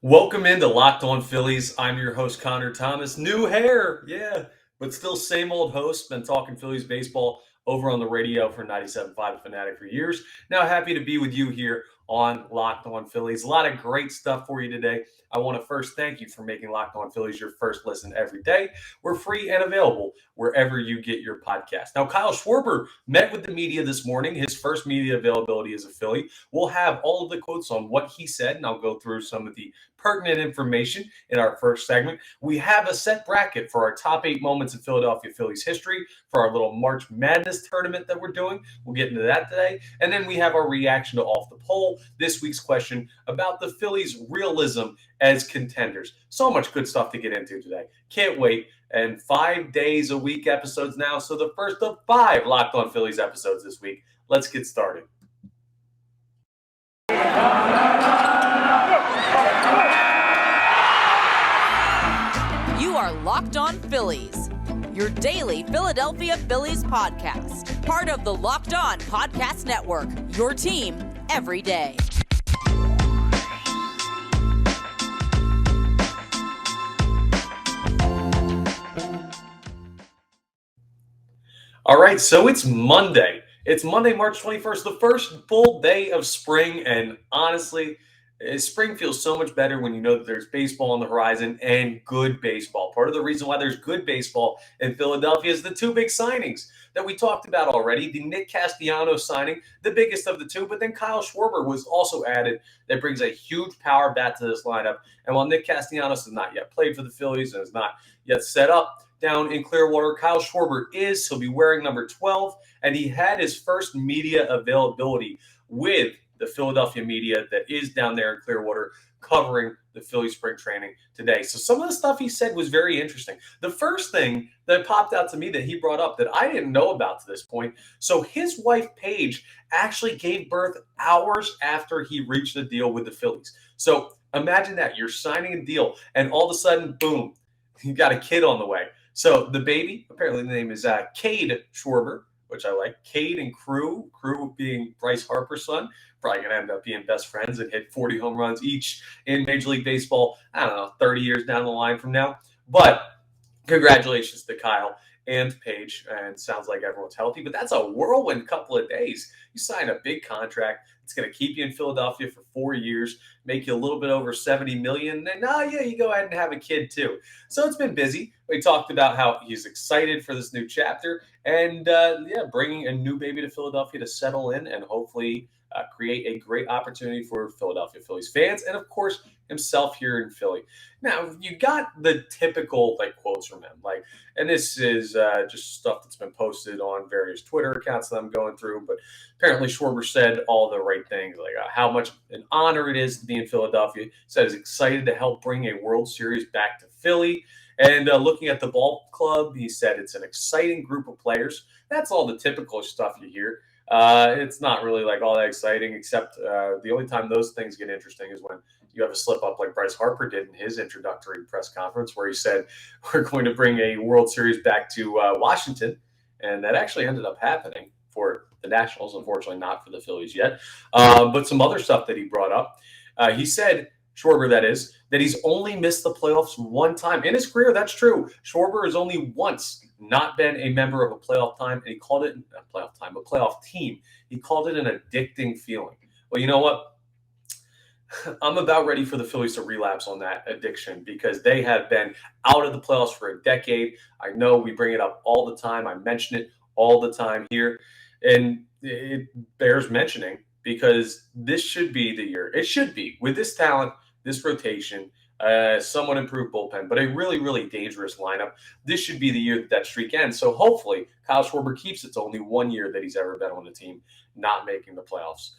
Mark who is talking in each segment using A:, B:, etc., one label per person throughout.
A: Welcome into Locked On Phillies. I'm your host, Connor Thomas. New hair, yeah, but still same old host. Been talking Phillies baseball over on the radio for 97.5 Fanatic for years. Now happy to be with you here on Locked On Phillies. A lot of great stuff for you today. I want to first thank you for making Locked On Phillies your first listen every day. We're free and available wherever you get your podcast. Now, Kyle Schwarber met with the media this morning, his first media availability as a Philly. We'll have all of the quotes on what he said, and I'll go through some of the pertinent information in our first segment. We have a set bracket for our top 8 moments in Philadelphia Phillies history for our little March Madness tournament that we're doing. We'll get into that today. And then we have our reaction to Off the Poll, this week's question about the Phillies' realism as contenders. So much good stuff to get into today. Can't wait. And 5 days a week episodes now. So the first of 5 Locked On Phillies episodes this week. Let's get started.
B: You are Locked On Phillies, your daily Philadelphia Phillies podcast. Part of the Locked On Podcast Network, your team every day.
A: All right, so it's Monday. It's Monday, March 21st, the first full day of spring, and honestly, spring feels so much better when you know that there's baseball on the horizon and good baseball. Part of the reason why there's good baseball in Philadelphia is the 2 big signings that we talked about already. The Nick Castellanos signing, the biggest of the 2, but then Kyle Schwarber was also added. That brings a huge power bat to this lineup. And while Nick Castellanos has not yet played for the Phillies and is not yet set up down in Clearwater, Kyle Schwarber is. He'll be wearing number 12, and he had his first media availability with the Philadelphia media that is down there in Clearwater covering the Phillies spring training today. So some of the stuff he said was very interesting. The first thing that popped out to me that he brought up that I didn't know about to this point, so his wife Paige actually gave birth hours after he reached a deal with the Phillies. So imagine that. You're signing a deal, and all of a sudden, boom, you got a kid on the way. So the baby, apparently the name is Cade Schwarber, which I like. Cade and Crew being Bryce Harper's son, probably going to end up being best friends and hit 40 home runs each in Major League Baseball, I don't know, 30 years down the line from now. But congratulations to Kyle and Paige, and sounds like everyone's healthy. But that's a whirlwind couple of days. You sign a big contract. It's going to keep you in Philadelphia for 4 years, make you a little bit over $70 million. And you go ahead and have a kid too. So it's been busy. We talked about how he's excited for this new chapter and bringing a new baby to Philadelphia to settle in and hopefully create a great opportunity for Philadelphia Phillies fans and, of course, himself here in Philly. Now, you got the typical quotes from him, and this is just stuff that's been posted on various Twitter accounts that I'm going through. But apparently, Schwarber said all the right things, like how much an honor it is to be in Philadelphia. He said he's excited to help bring a World Series back to Philly. And looking at the ball club, he said it's an exciting group of players. That's all the typical stuff you hear. It's not really all that exciting, except the only time those things get interesting is when you have a slip up like Bryce Harper did in his introductory press conference where he said, we're going to bring a World Series back to Washington. And that actually ended up happening for the Nationals, unfortunately not for the Phillies yet. But some other stuff that he brought up. He said, Schwarber, that is, that he's only missed the playoffs one time in his career. That's true. Schwarber has only once not been a member of a playoff time, and he called it a playoff team. He called it an addicting feeling. Well, you know what? I'm about ready for the Phillies to relapse on that addiction because they have been out of the playoffs for a decade. I know we bring it up all the time. I mention it all the time here, and it bears mentioning because this should be the year. It should be with this talent, this rotation, somewhat improved bullpen, but a really, really dangerous lineup. This should be the year that streak ends. So hopefully Kyle Schwarber keeps it to only 1 year that he's ever been on the team not making the playoffs.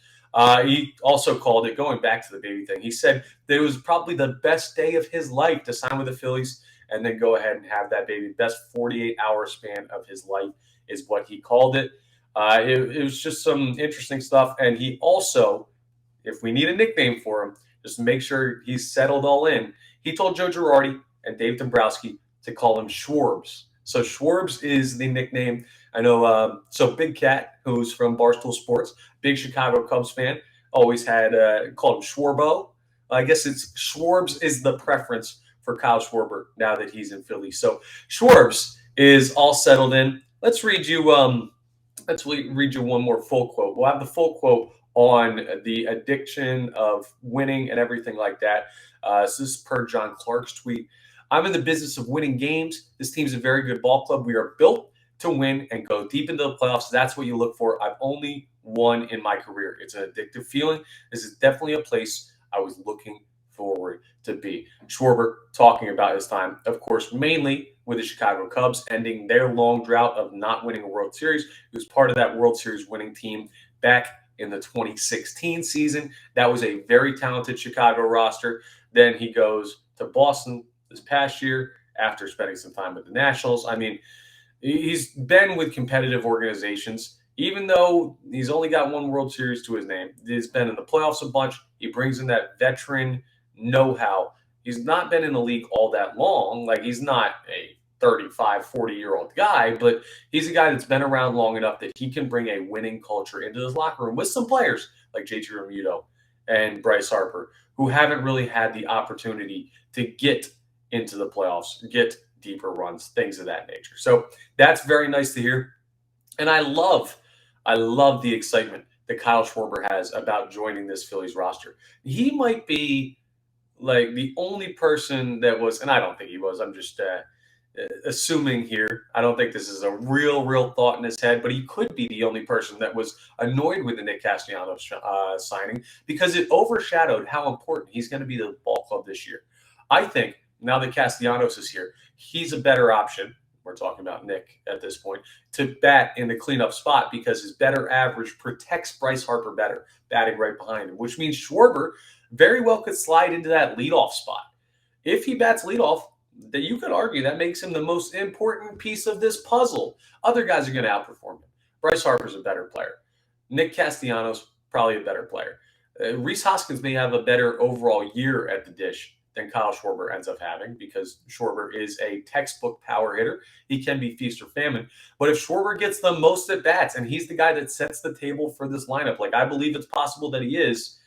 A: He also called it, going back to the baby thing, he said that it was probably the best day of his life to sign with the Phillies and then go ahead and have that baby. Best 48-hour span of his life is what he called it. It was just some interesting stuff. And he also, if we need a nickname for him, just make sure he's settled all in. He told Joe Girardi and Dave Dombrowski to call him Schwarbs. So Schwarbs is the nickname. I know. So Big Cat, who's from Barstool Sports, big Chicago Cubs fan, always had called him Schwarbo I guess it's Schwarbs is the preference for Kyle Schwarber now that he's in Philly. So Schwarbs is all settled in. Let's read you one more full quote. We'll have the full quote on the addiction of winning and everything like that. So this is per John Clark's tweet. I'm in the business of winning games. This team's a very good ball club. We are built to win and go deep into the playoffs. That's what you look for. I've only won in my career. It's an addictive feeling. This is definitely a place I was looking forward to be. Schwarber talking about his time, of course, mainly with the Chicago Cubs, ending their long drought of not winning a World Series. He was part of that World Series winning team back in the 2016 season. That was a very talented Chicago roster. Then he goes to Boston this past year after spending some time with the Nationals. I mean, he's been with competitive organizations. Even though he's only got one World Series to his name, he's been in the playoffs a bunch. He brings in that veteran know-how. He's not been in the league all that long. Like, he's not a 35, 40-year-old guy, but he's a guy that's been around long enough that he can bring a winning culture into his locker room with some players like JT Realmuto and Bryce Harper, who haven't really had the opportunity to get into the playoffs, get deeper runs, things of that nature. So that's very nice to hear. And I love the excitement that Kyle Schwarber has about joining this Phillies roster. He might be like the only person that was, and I don't think he was, I'm just assuming here. I don't think this is a real thought in his head, but he could be the only person that was annoyed with the Nick Castellanos signing because it overshadowed how important he's going to be to the ball club this year. I think now that Castellanos is here, he's a better option. We're talking about Nick at this point, to bat in the cleanup spot because his better average protects Bryce Harper better, batting right behind him, which means Schwarber very well could slide into that leadoff spot. If he bats leadoff, that you could argue that makes him the most important piece of this puzzle. Other guys are going to outperform him. Bryce Harper's a better player. Nick Castellanos, probably a better player. Rhys Hoskins may have a better overall year at the dish than Kyle Schwarber ends up having because Schwarber is a textbook power hitter. He can be feast or famine. But if Schwarber gets the most at bats and he's the guy that sets the table for this lineup, like I believe it's possible that he is,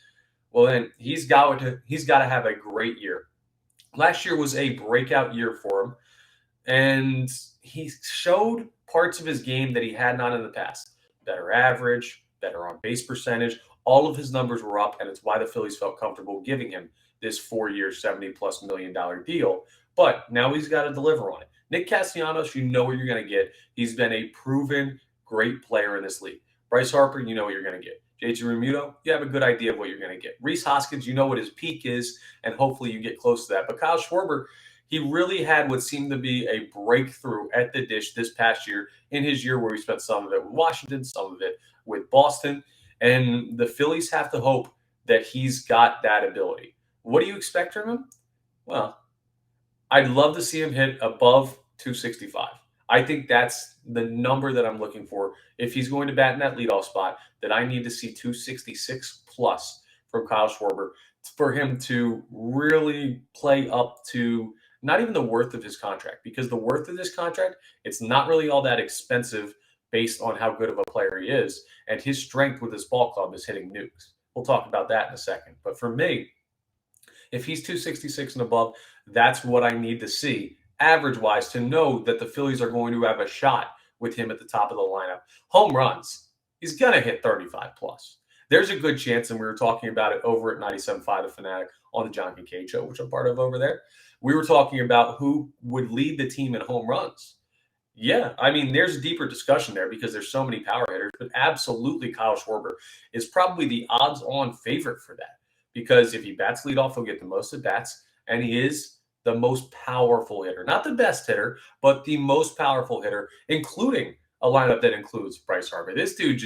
A: well then he's got to have a great year. Last year was a breakout year for him, and he showed parts of his game that he had not in the past. Better average, better on base percentage. All of his numbers were up, and it's why the Phillies felt comfortable giving him this 4-year, $70+ million deal. But now he's got to deliver on it. Nick Castellanos, you know what you're going to get. He's been a proven great player in this league. Bryce Harper, you know what you're going to get. JT Realmuto, you have a good idea of what you're going to get. Rhys Hoskins, you know what his peak is, and hopefully you get close to that. But Kyle Schwarber, he really had what seemed to be a breakthrough at the dish this past year in his year where he spent some of it with Washington, some of it with Boston. And the Phillies have to hope that he's got that ability. What do you expect from him? Well, I'd love to see him hit above 265. I think that's the number that I'm looking for. If he's going to bat in that leadoff spot, that I need to see 266 plus from Kyle Schwarber for him to really play up to not even the worth of his contract, because the worth of this contract, it's not really all that expensive based on how good of a player he is. And his strength with this ball club is hitting nukes. We'll talk about that in a second. But for me, if he's 266 and above, that's what I need to see average-wise to know that the Phillies are going to have a shot with him at the top of the lineup. Home runs, he's going to hit 35 plus. There's a good chance, and we were talking about it over at 97.5 The Fanatic on the John Kincaid Show, which I'm part of over there. We were talking about who would lead the team in home runs. Yeah, I mean, there's a deeper discussion there because there's so many power hitters, but absolutely Kyle Schwarber is probably the odds-on favorite for that because if he bats leadoff, he'll get the most at bats, and he is the most powerful hitter. Not the best hitter, but the most powerful hitter, including a lineup that includes Bryce Harper. This dude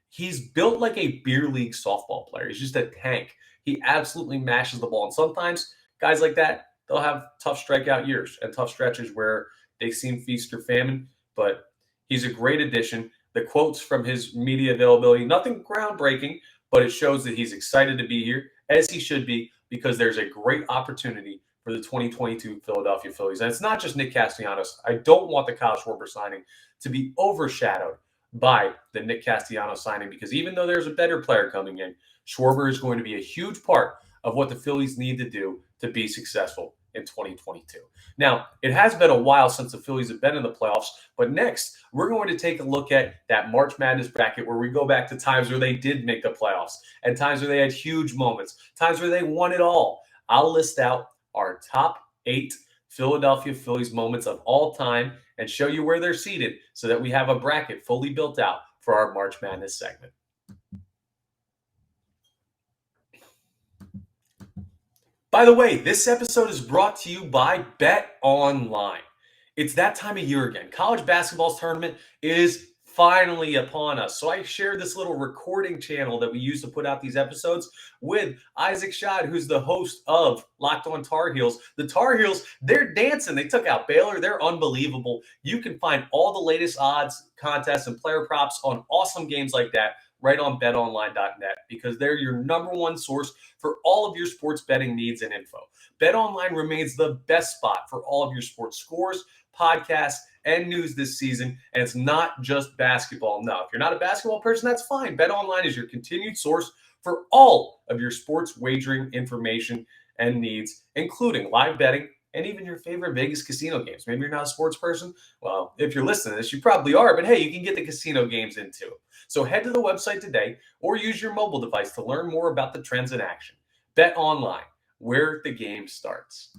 A: he's built like a beer league softball player. He's just a tank. He absolutely mashes the ball. And sometimes guys like that, they'll have tough strikeout years and tough stretches where they seem feast or famine, but he's a great addition. The quotes from his media availability, nothing groundbreaking, but it shows that he's excited to be here, as he should be, because there's a great opportunity for the 2022 Philadelphia Phillies. And it's not just Nick Castellanos. I don't want the Kyle Schwarber signing to be overshadowed by the Nick Castellanos signing because even though there's a better player coming in, Schwarber is going to be a huge part of what the Phillies need to do to be successful in 2022. Now, it has been a while since the Phillies have been in the playoffs, but next we're going to take a look at that March Madness bracket where we go back to times where they did make the playoffs and times where they had huge moments, times where they won it all. I'll list out our top 8 Philadelphia Phillies moments of all time and show you where they're seated so that we have a bracket fully built out for our March Madness segment. By the way, this episode is brought to you by BetOnline. It's that time of year again. College basketball's tournament is finally upon us. So I shared this little recording channel that we use to put out these episodes with Isaac Schad, who's the host of Locked On Tar Heels. The Tar Heels, they're dancing. They took out Baylor. They're unbelievable. You can find all the latest odds, contests, and player props on awesome games like that right on betonline.net because they're your number one source for all of your sports betting needs and info. BetOnline remains the best spot for all of your sports scores, podcasts, and news this season. And it's not just basketball. No, if you're not a basketball person, that's fine. BetOnline is your continued source for all of your sports wagering information and needs, including live betting and even your favorite Vegas casino games. Maybe you're not a sports person. Well, if you're listening to this, you probably are. But hey, you can get the casino games in too. So head to the website today or use your mobile device to learn more about the trends in action. BetOnline, where the game starts.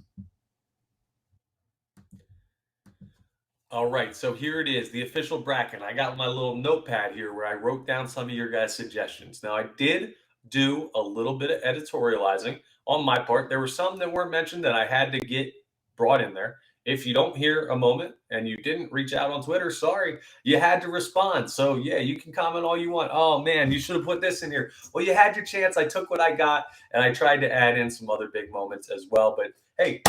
A: All right, so here it is, the official bracket. I got my little notepad here where I wrote down some of your guys' suggestions. Now, I did do a little bit of editorializing on my part. There were some that weren't mentioned that I had to get brought in there. If you don't hear a moment and you didn't reach out on Twitter, sorry, you had to respond. So, yeah, you can comment all you want. Oh, man, you should have put this in here. Well, you had your chance. I took what I got, and I tried to add in some other big moments as well. But, hey,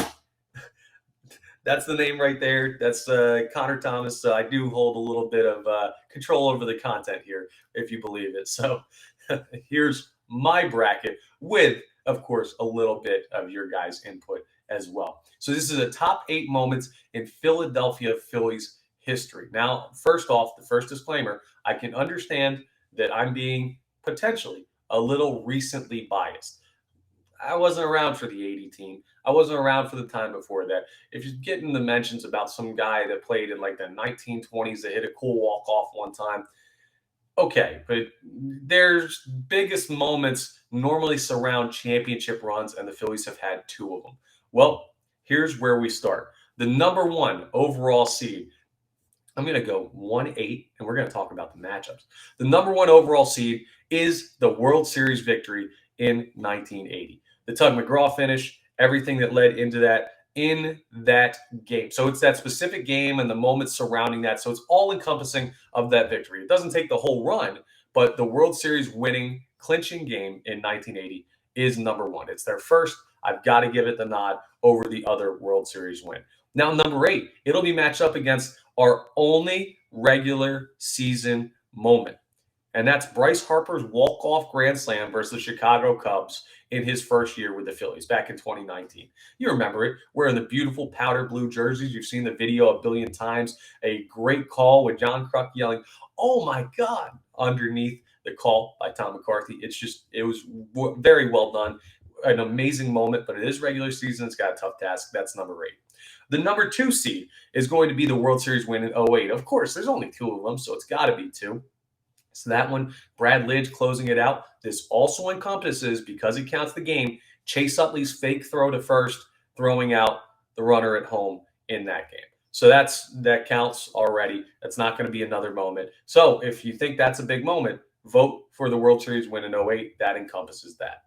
A: that's the name right there. That's Connor Thomas. I do hold a little bit of control over the content here, if you believe it. So here's my bracket with, of course, a little bit of your guys' input as well. So this is a top 8 moments in Philadelphia Phillies history. Now, first off, the first disclaimer, I can understand that I'm being potentially a little recently biased. I wasn't around for the 80 team. I wasn't around for the time before that. If you're getting the mentions about some guy that played in like the 1920s that hit a cool walk-off one time, okay, but there's biggest moments normally surround championship runs, and the Phillies have had 2 of them. Well, here's where we start. The number 1 overall seed, I'm going to go 1-8, and we're going to talk about the matchups. The number 1 overall seed is the World Series victory in 1980. The Tug McGraw finish, everything that led into that in that game. So it's that specific game and the moments surrounding that. So it's all encompassing of that victory. It doesn't take the whole run, but the World Series winning, clinching game in 1980 is number 1. It's their first. I've got to give it the nod over the other World Series win. Now, number 8, it'll be matched up against our only regular season moment. And that's Bryce Harper's walk-off grand slam versus the Chicago Cubs in his first year with the Phillies back in 2019. You remember it, wearing the beautiful powder blue jerseys. You've seen the video a billion times. A great call with John Kruk yelling, "Oh my God," underneath the call by Tom McCarthy. It was very well done. An amazing moment, but it is regular season. It's got a tough task. That's number 8. The number 2 seed is going to be the World Series win in 2008. Of course, there's only 2 of them, so it's got to be 2. So that one, Brad Lidge closing it out. This also encompasses, because it counts the game, Chase Utley's fake throw to first, throwing out the runner at home in that game. So that counts already. That's not going to be another moment. So if you think that's a big moment, vote for the World Series win in 2008. That encompasses that.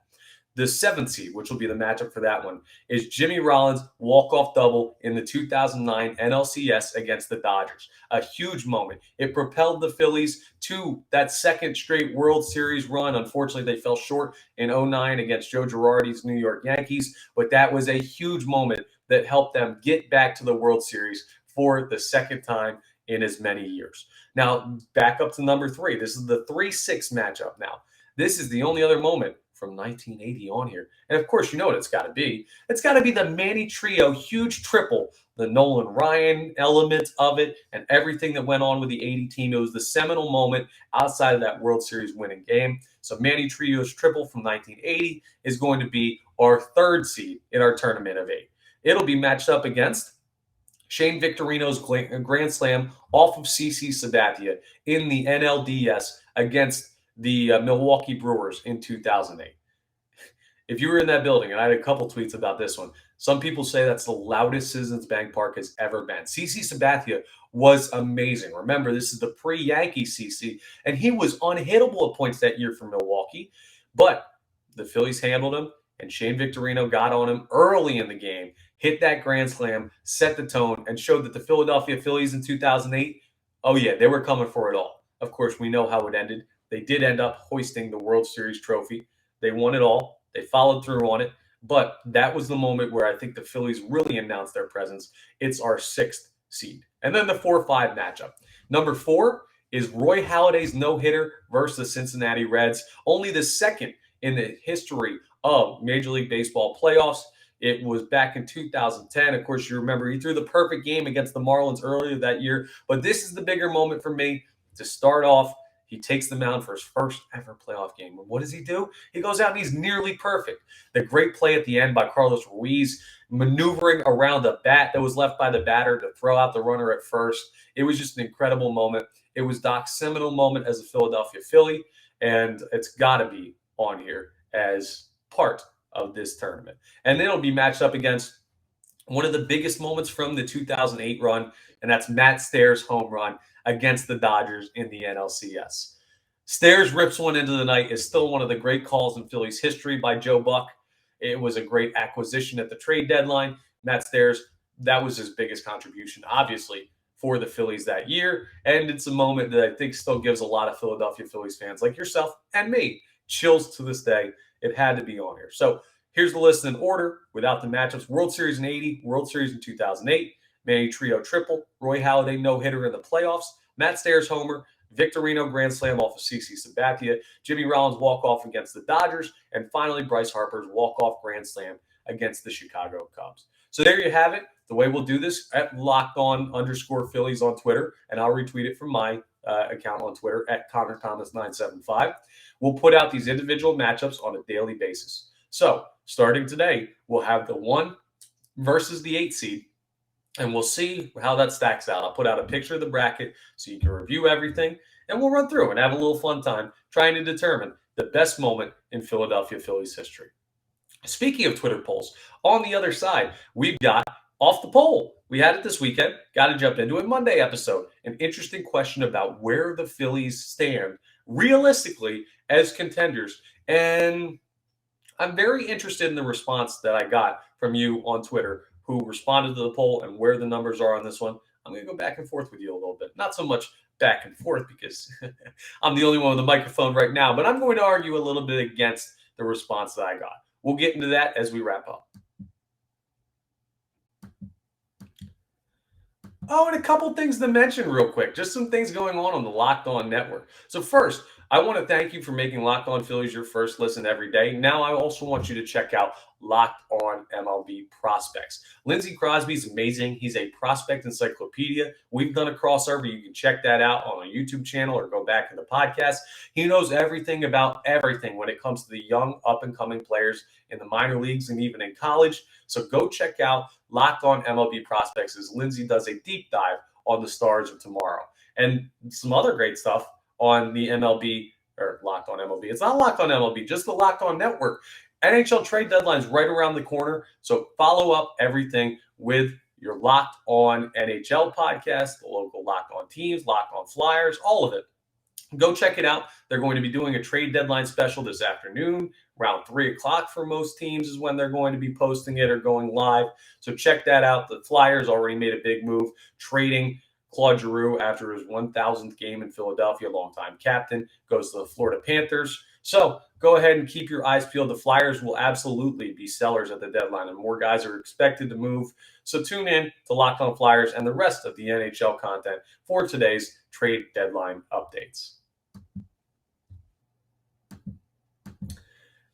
A: The 7th seed, which will be the matchup for that one, is Jimmy Rollins' walk-off double in the 2009 NLCS against the Dodgers. A huge moment. It propelled the Phillies to that second straight World Series run. Unfortunately, they fell short in 2009 against Joe Girardi's New York Yankees, but that was a huge moment that helped them get back to the World Series for the second time in as many years. Now, back up to number 3. This is the 3-6 matchup now. This is the only other moment from 1980 on here. And of course, you know what it's got to be. It's got to be the Manny Trio huge triple, the Nolan Ryan element of it, and everything that went on with the 80 team. It was the seminal moment outside of that World Series winning game. So Manny Trio's triple from 1980 is going to be our third seed in our tournament of 8. It'll be matched up against Shane Victorino's grand slam off of CC Sabathia in the NLDS against the Milwaukee Brewers in 2008. If you were in that building, and I had a couple tweets about this one, some people say that's the loudest Citizens Bank Park has ever been. CC Sabathia was amazing. Remember, this is the pre-Yankee CC, and he was unhittable at points that year for Milwaukee. But the Phillies handled him, and Shane Victorino got on him early in the game, hit that grand slam, set the tone, and showed that the Philadelphia Phillies in 2008, oh yeah, they were coming for it all. Of course, we know how it ended. They did end up hoisting the World Series trophy. They won it all. They followed through on it. But that was the moment where I think the Phillies really announced their presence. It's our 6th seed. And then the 4-5 matchup. Number 4 is Roy Halladay's no-hitter versus the Cincinnati Reds. Only the second in the history of Major League Baseball playoffs. It was back in 2010. Of course, you remember he threw the perfect game against the Marlins earlier that year. But this is the bigger moment for me to start off. He takes the mound for his first ever playoff game. And what does he do? He goes out and he's nearly perfect. The great play at the end by Carlos Ruiz, maneuvering around the bat that was left by the batter to throw out the runner at first. It was just an incredible moment. It was Doc's seminal moment as a Philadelphia Philly, and it's got to be on here as part of this tournament. And then it'll be matched up against one of the biggest moments from the 2008 run, and that's Matt Stairs' home run against the Dodgers in the NLCS. Stairs rips one into the night. Is still one of the great calls in Phillies history by Joe Buck. It was a great acquisition at the trade deadline. Matt Stairs, that was his biggest contribution, obviously, for the Phillies that year. And it's a moment that I think still gives a lot of Philadelphia Phillies fans like yourself and me chills to this day. It had to be on here. So here's the list in order without the matchups. World Series in 80, World Series in 2008, Manny Trio triple, Roy Halladay no-hitter in the playoffs, Matt Stairs homer, Victorino grand slam off of CC Sabathia, Jimmy Rollins walk-off against the Dodgers, and finally Bryce Harper's walk-off grand slam against the Chicago Cubs. So there you have it. The way we'll do this at @LockedOn_Phillies on Twitter, and I'll retweet it from my account on Twitter at ConnorThomas975. We'll put out these individual matchups on a daily basis. So starting today, we'll have the 1 versus the 8 seed, and we'll see how that stacks out. I'll put out a picture of the bracket so you can review everything, and we'll run through and have a little fun time trying to determine the best moment in Philadelphia Phillies history. Speaking of Twitter polls, on the other side, we've got Off the Poll. We had it this weekend. Got to jump into it. Monday episode. An interesting question about where the Phillies stand realistically as contenders. And I'm very interested in the response that I got from you on Twitter who responded to the poll and where the numbers are on this one. I'm going to go back and forth with you a little bit. Not so much back and forth because I'm the only one with a microphone right now, but I'm going to argue a little bit against the response that I got. We'll get into that as we wrap up. Oh, and a couple things to mention real quick. Just some things going on the Locked On Network. So first, I want to thank you for making Locked On Phillies your first listen every day. Now I also want you to check out Locked On MLB Prospects. Lindsey Crosby's amazing. He's a prospect encyclopedia. We've done a crossover. You can check that out on a YouTube channel or go back in the podcast. He knows everything about everything when it comes to the young up-and-coming players in the minor leagues and even in college. So go check out Locked On MLB Prospects as Lindsey does a deep dive on the stars of tomorrow. And some other great stuff on the MLB, or Locked On MLB. It's not Locked On MLB, just the Locked On Network. NHL trade deadline's right around the corner, so follow up everything with your Locked On NHL podcast, the local Locked On teams, Locked On Flyers, all of it. Go check it out. They're going to be doing a trade deadline special this afternoon. Around 3 o'clock for most teams is when they're going to be posting it or going live. So check that out. The Flyers already made a big move, trading Claude Giroux after his 1,000th game in Philadelphia, longtime captain, goes to the Florida Panthers. So go ahead and keep your eyes peeled. The Flyers will absolutely be sellers at the deadline, and more guys are expected to move. So tune in to Locked On Flyers and the rest of the NHL content for today's trade deadline updates.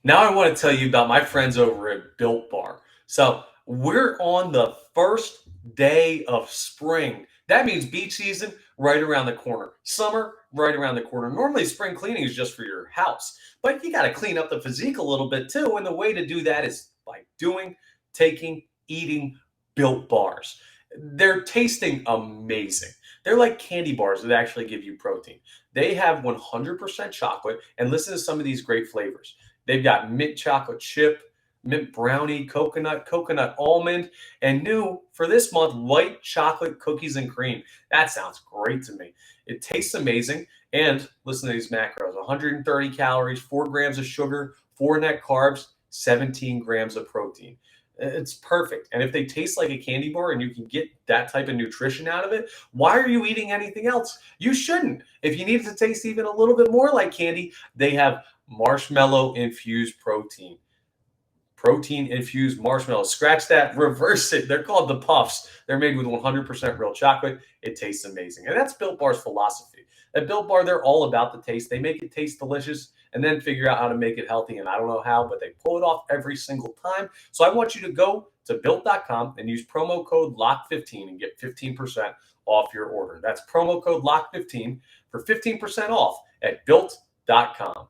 A: Now I want to tell you about my friends over at Built Bar. So we're on the first day of spring. That means beach season right around the corner. Summer right around the corner. Normally spring cleaning is just for your house, but you got to clean up the physique a little bit too. And the way to do that is by doing, taking, eating Built Bars. They're tasting amazing. They're like candy bars that actually give you protein. They have 100% chocolate, and listen to some of these great flavors. They've got mint chocolate chip, mint brownie, coconut almond, and new for this month, white chocolate cookies and cream. That sounds great to me. It tastes amazing. And listen to these macros: 130 calories, 4 grams of sugar, 4 net carbs, 17 grams of protein. It's perfect. And if they taste like a candy bar and you can get that type of nutrition out of it, why are you eating anything else? You shouldn't. If you need it to taste even a little bit more like candy, they have marshmallow infused protein. Protein infused marshmallows. Scratch that, reverse it. They're called the Puffs. They're made with 100% real chocolate. It tastes amazing. And that's Built Bar's philosophy. At Built Bar, they're all about the taste. They make it taste delicious and then figure out how to make it healthy. And I don't know how, but they pull it off every single time. So I want you to go to built.com and use promo code LOCK15 and get 15% off your order. That's promo code LOCK15 for 15% off at built.com.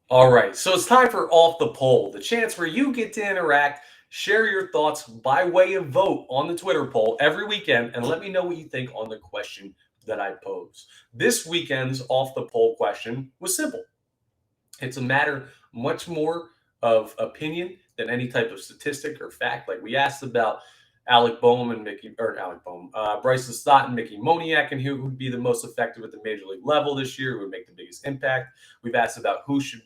A: All right, so it's time for Off the Poll, the chance where you get to interact, share your thoughts by way of vote on the Twitter poll every weekend, and let me know what you think on the question that I pose. This weekend's Off the Poll question was simple. It's a matter much more of opinion than any type of statistic or fact. Like we asked about Bryson Stott and Mickey Moniak, and who would be the most effective at the major league level this year, who would make the biggest impact. We've asked about who should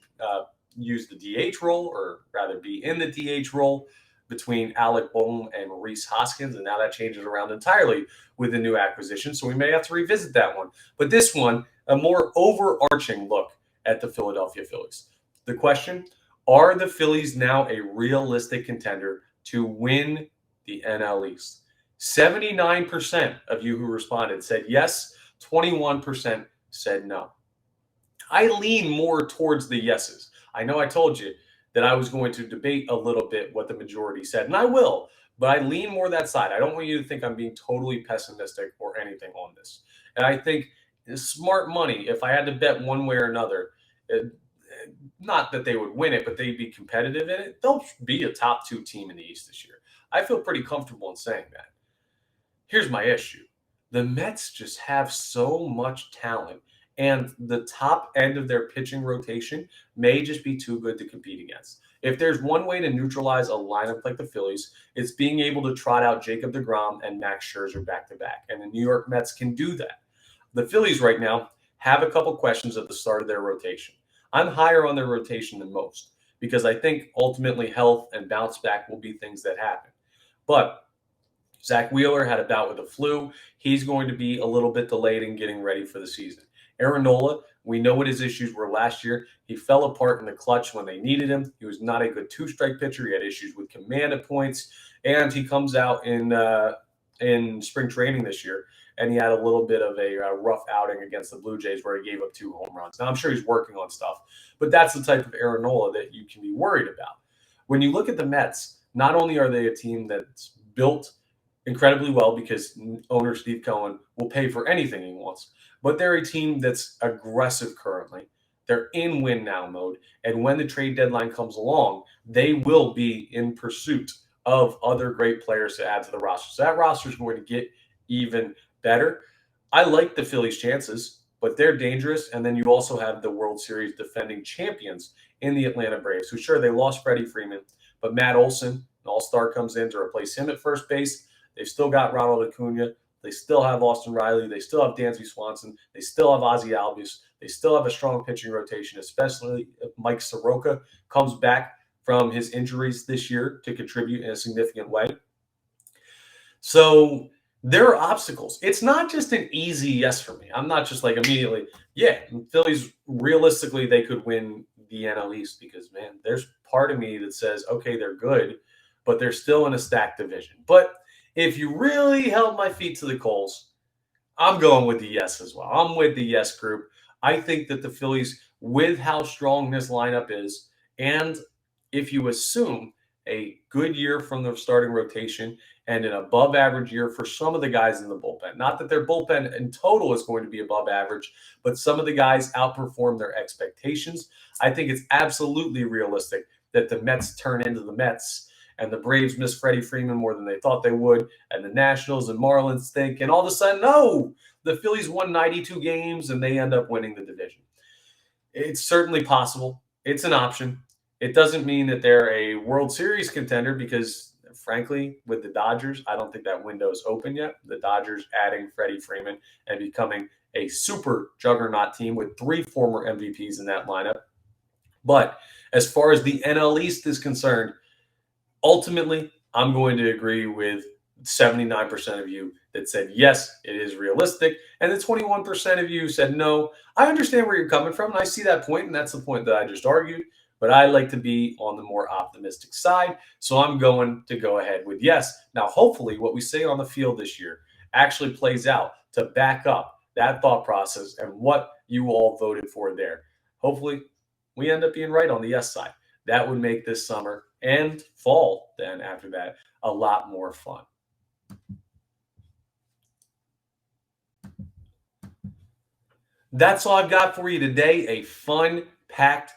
A: use the DH role, or rather be in the DH role, between Alec Bohm and Rhys Hoskins, and now that changes around entirely with the new acquisition, so we may have to revisit that one. But this one, a more overarching look at the Philadelphia Phillies. The question: are the Phillies now a realistic contender to win the NL East? 79% of you who responded said yes, 21% said no. I lean more towards the yeses. I know I told you that I was going to debate a little bit what the majority said, and I will, but I lean more that side. I don't want you to think I'm being totally pessimistic or anything on this. And I think smart money, if I had to bet one way or another, not that they would win it, but they'd be competitive in it, they'll be a top 2 team in the East this year. I feel pretty comfortable in saying that. Here's my issue. The Mets just have so much talent, and the top end of their pitching rotation may just be too good to compete against. If there's one way to neutralize a lineup like the Phillies, it's being able to trot out Jacob deGrom and Max Scherzer back-to-back, and the New York Mets can do that. The Phillies right now have a couple questions at the start of their rotation. I'm higher on their rotation than most because I think ultimately health and bounce back will be things that happen. But Zach Wheeler had a bout with the flu. He's going to be a little bit delayed in getting ready for the season. Aaron Nola, we know what his issues were last year. He fell apart in the clutch when they needed him. He was not a good 2-strike pitcher. He had issues with command of points. And he comes out in spring training this year, and he had a little bit of a rough outing against the Blue Jays where he gave up 2 home runs. Now, I'm sure he's working on stuff, but that's the type of Aaron Nola that you can be worried about. When you look at the Mets, not only are they a team that's built incredibly well because owner Steve Cohen will pay for anything he wants, but they're a team that's aggressive currently. They're in win now mode, and when the trade deadline comes along, they will be in pursuit of other great players to add to the roster. So that roster is going to get even better. I like the Phillies' chances, but they're dangerous. And then you also have the World Series defending champions in the Atlanta Braves, who sure, they lost Freddie Freeman, but Matt Olson, an all-star, comes in to replace him at first base. They've still got Ronald Acuna. They still have Austin Riley. They still have Dansby Swanson. They still have Ozzie Albies. They still have a strong pitching rotation, especially if Mike Soroka comes back from his injuries this year to contribute in a significant way. So there are obstacles. It's not just an easy yes for me. I'm not just like immediately, yeah, Phillies, realistically, they could win the NL East because, man, there's part of me that says, okay, they're good, but they're still in a stacked division. But if you really held my feet to the coals, I'm going with the yes as well. I'm with the yes group. I think that the Phillies, with how strong this lineup is, and if you assume a good year from the starting rotation and an above average year for some of the guys in the bullpen. Not that their bullpen in total is going to be above average, but some of the guys outperform their expectations. I think it's absolutely realistic that the Mets turn into the Mets and the Braves miss Freddie Freeman more than they thought they would, and the Nationals and Marlins stink, and all of a sudden, no, the Phillies won 92 games and they end up winning the division. It's certainly possible. It's an option. It doesn't mean that they're a World Series contender because, frankly, with the Dodgers, I don't think that window is open yet. The Dodgers adding Freddie Freeman and becoming a super juggernaut team with 3 former MVPs in that lineup. But as far as the NL East is concerned, ultimately, I'm going to agree with 79% of you that said, yes, it is realistic. And the 21% of you said, no. I understand where you're coming from, and I see that point, and that's the point that I just argued. But I like to be on the more optimistic side, so I'm going to go ahead with yes. Now, hopefully, what we say on the field this year actually plays out to back up that thought process and what you all voted for there. Hopefully, we end up being right on the yes side. That would make this summer and fall, then after that, a lot more fun. That's all I've got for you today. A fun, packed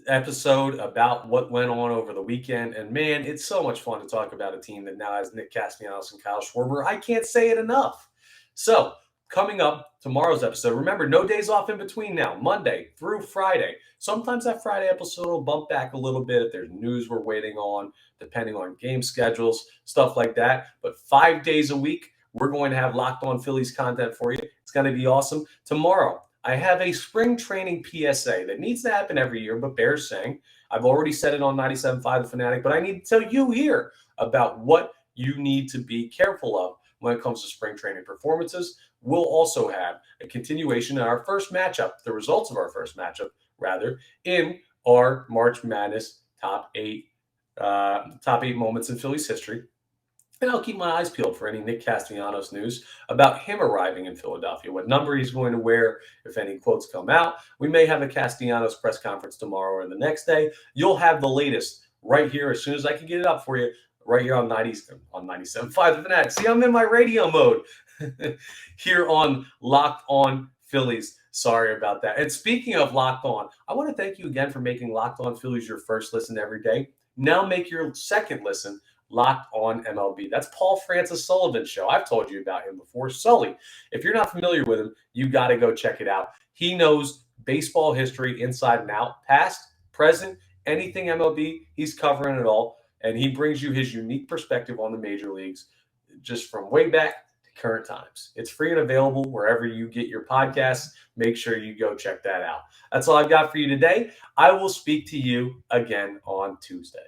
A: episode about what went on over the weekend. And man, it's so much fun to talk about a team that now has Nick Castellanos and Kyle Schwarber. I can't say it enough. So, coming up tomorrow's episode, remember, no days off in between now, Monday through Friday. Sometimes that Friday episode will bump back a little bit if there's news we're waiting on, depending on game schedules, stuff like that. But 5 days a week, we're going to have Locked On Phillies content for you. It's going to be awesome. Tomorrow, I have a spring training PSA that needs to happen every year, but bears saying. I've already said it on 97.5 The Fanatic, but I need to tell you here about what you need to be careful of when it comes to spring training performances. We'll also have a continuation in our first matchup, the results of our first matchup, rather, in our March Madness top eight moments in Phillies history. And I'll keep my eyes peeled for any Nick Castellanos news about him arriving in Philadelphia, what number he's going to wear, if any quotes come out. We may have a Castellanos press conference tomorrow or the next day. You'll have the latest right here as soon as I can get it up for you, right here on 97.5 The Fanatic. See, I'm in my radio mode here on Locked On Phillies. Sorry about that. And speaking of Locked On, I want to thank you again for making Locked On Phillies your first listen every day. Now make your second listen Locked On MLB. That's Paul Francis Sullivan's show. I've told you about him before. Sully, if you're not familiar with him, you got to go check it out. He knows baseball history inside and out, past, present, anything MLB, he's covering it all. And he brings you his unique perspective on the major leagues, just from way back to current times. It's free and available wherever you get your podcasts. Make sure you go check that out. That's all I've got for you today. I will speak to you again on Tuesday.